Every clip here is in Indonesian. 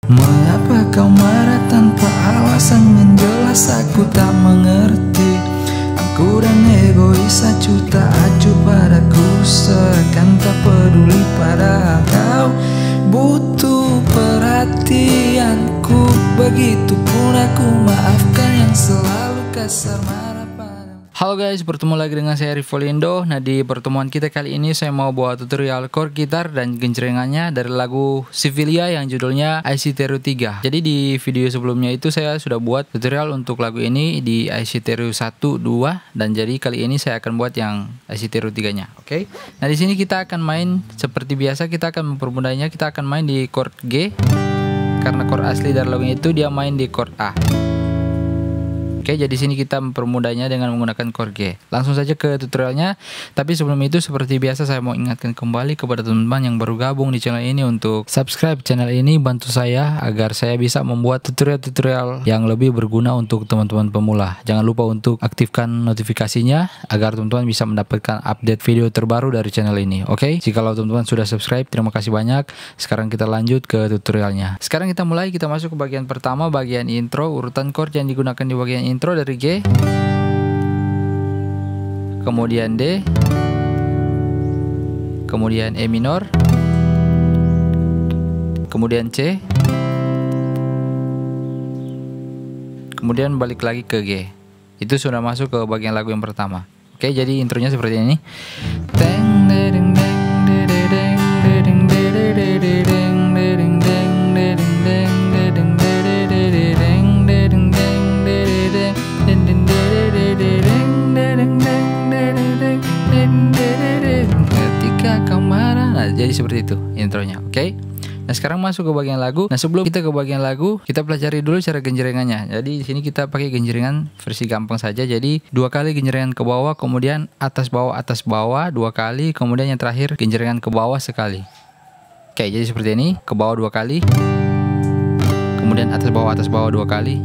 Mengapa kau marah tanpa alasan yang jelas? Aku tak mengerti. Aku dan egois acuh tak acuh padaku, seakan tak peduli pada kau butuh perhatianku. Begitupun aku maafkan yang selalu kasar marah padamu. Halo guys, bertemu lagi dengan saya Rivolindo. Nah, di pertemuan kita kali ini saya mau buat tutorial chord gitar dan genjrengannya dari lagu Sivilia yang judulnya IC Terus 3. Jadi di video sebelumnya itu saya sudah buat tutorial untuk lagu ini di IC Terus 1, 2, dan jadi kali ini saya akan buat yang IC Terus 3-nya. Oke. Nah, di sini kita akan main seperti biasa, kita akan mempermudahnya, kita akan main di chord G. Karena chord asli dari lagu itu dia main di chord A. Oke, jadi sini kita mempermudahnya dengan menggunakan chord G. Langsung saja ke tutorialnya. Tapi sebelum itu seperti biasa saya mau ingatkan kembali kepada teman-teman yang baru gabung di channel ini untuk subscribe channel ini, bantu saya agar saya bisa membuat tutorial-tutorial yang lebih berguna untuk teman-teman pemula. Jangan lupa untuk aktifkan notifikasinya agar teman-teman bisa mendapatkan update video terbaru dari channel ini. Oke, jikalau teman-teman sudah subscribe, terima kasih banyak. Sekarang kita lanjut ke tutorialnya. Sekarang kita mulai, kita masuk ke bagian pertama, bagian intro. Urutan chord yang digunakan di bagian intro dari G, kemudian D, kemudian E minor, kemudian C, kemudian balik lagi ke G. Itu sudah masuk ke bagian lagu yang pertama. Oke, jadi intronya seperti ini. Ketika kau marah. Nah, jadi seperti itu intronya. Oke. Nah, sekarang masuk ke bagian lagu. Nah, sebelum kita ke bagian lagu, kita pelajari dulu cara genjrengannya. Jadi di sini kita pakai genjrengan versi gampang saja. Jadi 2 kali genjrengan ke bawah, kemudian atas bawah 2 kali, kemudian yang terakhir genjrengan ke bawah sekali. Oke, jadi seperti ini, ke bawah 2 kali. Kemudian atas bawah 2 kali.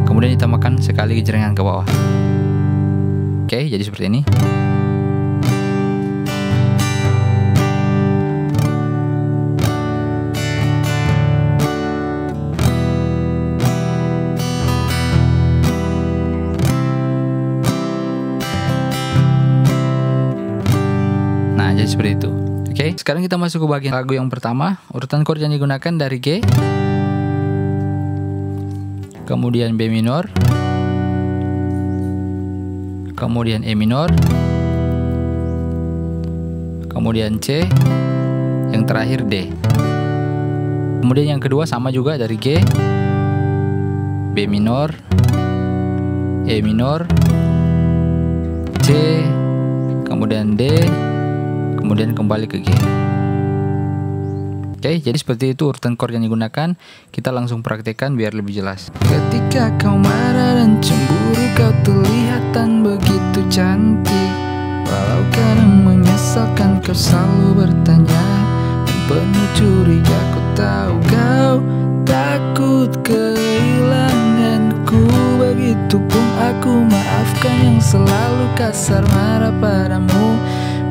Kemudian ditambahkan sekali genjrengan ke bawah. Oke, jadi seperti ini. Nah, jadi seperti itu. Oke, sekarang kita masuk ke bagian lagu yang pertama. Urutan chord yang digunakan dari G, kemudian B minor, kemudian E minor, kemudian C, yang terakhir D. Kemudian yang kedua sama juga dari G, B minor, E minor, C, kemudian D, kemudian kembali ke G. Oke, jadi seperti itu urutan chord yang digunakan. Kita langsung praktekkan biar lebih jelas. Ketika kau marah dan cemburu, kau terlihatan begitu cantik. Walau kadang menyesalkan, kau selalu bertanya dan penuh curiga. Ku tahu kau takut kehilanganku. Begitupun aku maafkan yang selalu kasar marah padamu.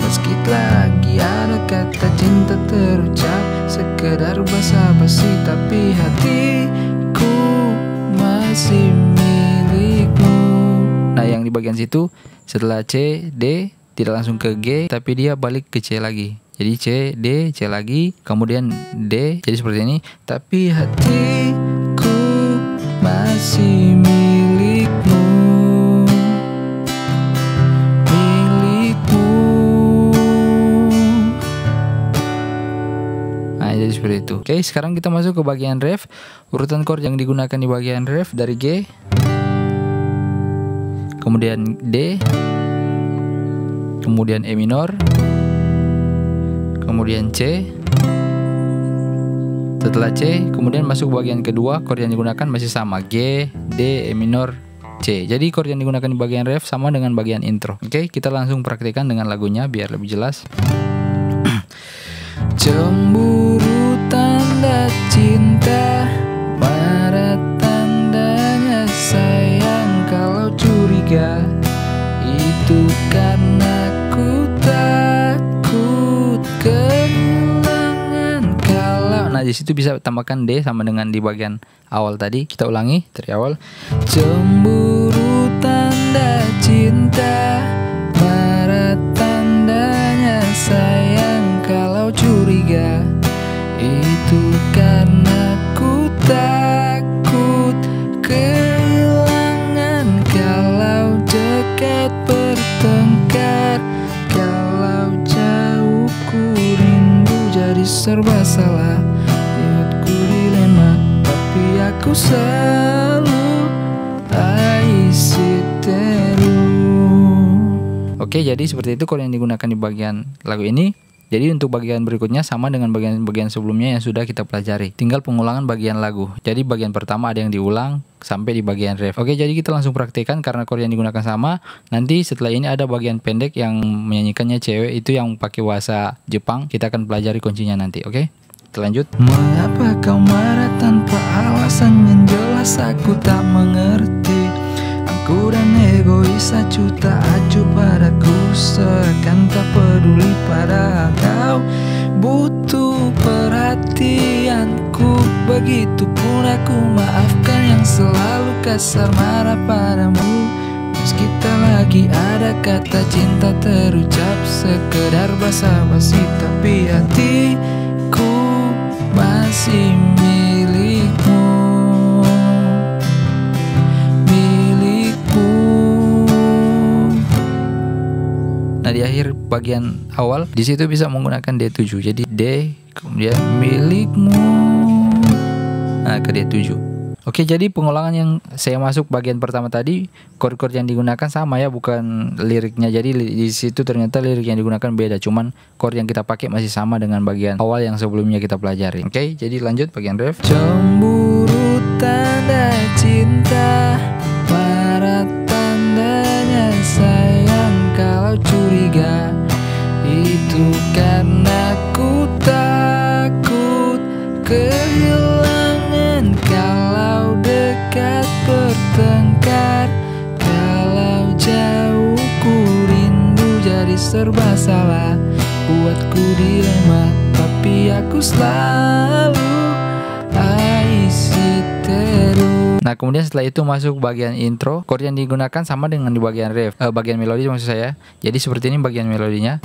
Meski lagi ada kata cinta terucap, sekedar basa-basi, tapi hatiku masih milikmu. Nah, yang di bagian situ setelah C, D tidak langsung ke G, tapi dia balik ke C lagi. Jadi C, D, C lagi, kemudian D. Jadi seperti ini. Tapi hatiku masih milikmu. Jadi seperti itu. Oke, sekarang kita masuk ke bagian ref. Urutan chord yang digunakan di bagian ref dari G, kemudian D, kemudian E minor, kemudian C. Setelah C, kemudian masuk bagian kedua, chord yang digunakan masih sama, G, D, E minor, C. Jadi chord yang digunakan di bagian ref sama dengan bagian intro. Oke, kita langsung praktekkan dengan lagunya biar lebih jelas. Cemburu tanda cinta, marah tandanya sayang. Kalau curiga itu karena ku takut kehilangan. Kalau Nah, di situ situ bisa tambahkan D sama dengan di bagian awal tadi. Kita ulangi dari awal. Cemburu tanda cinta, marah tandanya sayang, kalau curiga itu karena ku takut kehilangan, kalau dekat bertengkar, kalau jauh ku rindu, jadi serba salah, buatku dilema, tapi aku selalu aisiteru. Oke, jadi seperti itu chord yang digunakan di bagian lagu ini. Jadi untuk bagian berikutnya sama dengan bagian-bagian sebelumnya yang sudah kita pelajari. Tinggal pengulangan bagian lagu. Jadi bagian pertama ada yang diulang sampai di bagian ref. Oke, jadi kita langsung praktekkan karena chord yang digunakan sama. Nanti setelah ini ada bagian pendek yang menyanyikannya cewek, itu yang pakai bahasa Jepang. Kita akan pelajari kuncinya nanti, oke? Kita lanjut. Mengapa kau marah tanpa alasan yang jelas, aku tak mengerti. Aku dan egois, acuh tak acuh padaku, seakan tak peduli pada kau butuh perhatianku. Begitupun aku maafkan yang selalu kasar marah padamu. Meski tak lagi ada kata cinta terucap, sekedar basa-basi, tapi hatiku masih milikmu. Nah, di akhir bagian awal di situ bisa menggunakan D7. Jadi D kemudian milikmu. Nah, ke D7. Oke, jadi pengulangan yang saya masuk bagian pertama tadi, chord-chord yang digunakan sama ya, bukan liriknya. Jadi di situ ternyata lirik yang digunakan beda, cuman chord yang kita pakai masih sama dengan bagian awal yang sebelumnya kita pelajari. Oke, jadi lanjut bagian ref. Cemburu tanda cinta, marah tandanya sayang, kalau curiga itu karena ku takut kehilangan, kalau dekat bertengkar, kalau jauh ku rindu, jadi serba salah, buatku dilema, tapi aku selalu aisiteru. Nah, kemudian setelah itu masuk bagian intro. Chord yang digunakan sama dengan di bagian ref, bagian melodi maksud saya. Jadi seperti ini bagian melodinya.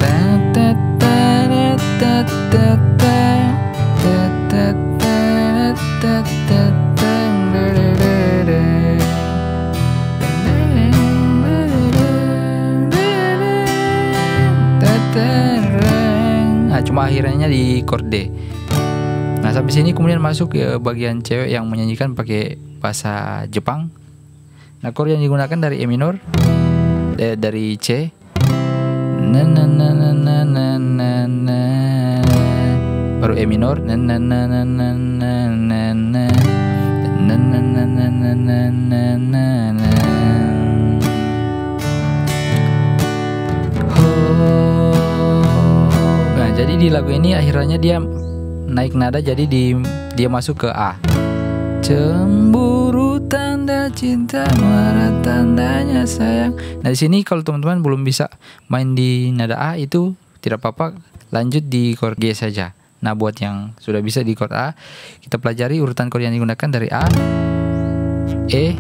Nah, cuma akhirnya di chord D. Nah, sampai sini kemudian masuk ke bagian cewek yang menyanyikan pakai bahasa Jepang. Nah, chord yang digunakan dari E minor, dari C, na na na na na na na na, baru E minor, na na na na na na na na, na na na na na na na na na. Nah, jadi di lagu ini akhirnya dia naik nada, jadi dia masuk ke A. Cemburu tanda cinta, marah tandanya sayang. Nah, di sini kalau teman-teman belum bisa main di nada A, itu tidak apa-apa, lanjut di chord G saja. Nah, buat yang sudah bisa di chord A, kita pelajari urutan chord yang digunakan dari A, E,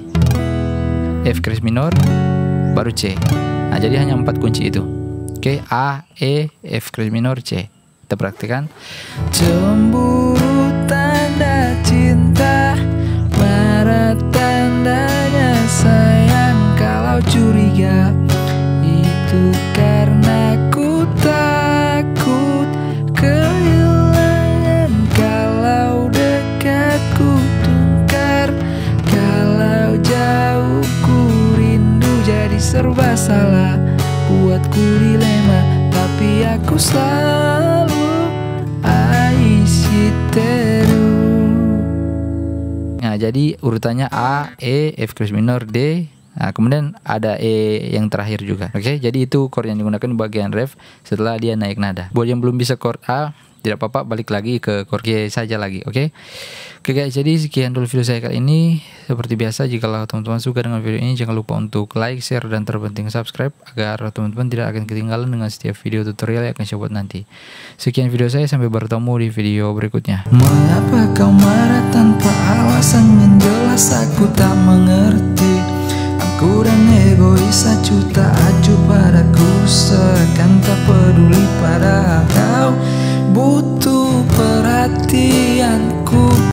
F kris minor, baru C. Nah, jadi hanya 4 kunci itu. Oke, A, E, F kris minor, C. Kita praktikkan. Cemburu tanda cinta, marah tandanya sayang, kalau curiga itu karena ku takut kehilangan, kalau dekat ku tengkar, kalau jauh ku rindu, jadi serba salah, buatku dilema, tapi aku selalu aisiteru. Nah, jadi urutannya A, E, F kris minor, D. Nah, kemudian ada E yang terakhir juga. Oke, jadi itu chord yang digunakan di bagian ref setelah dia naik nada. Buat yang belum bisa chord A, tidak apa-apa, balik lagi ke Core saja lagi. Oke guys, jadi sekian dulu video saya kali ini. Seperti biasa, jika teman-teman suka dengan video ini, jangan lupa untuk like, share, dan terpenting subscribe agar teman-teman tidak akan ketinggalan dengan setiap video tutorial yang akan saya buat nanti. Sekian video saya, sampai bertemu di video berikutnya. Mengapa kau marah tanpa alasan yang jelas, aku tak mengerti. Aku dan egois, acuh tak acuh padaku, seakan tak peduli padahal kau butuh perhatianku.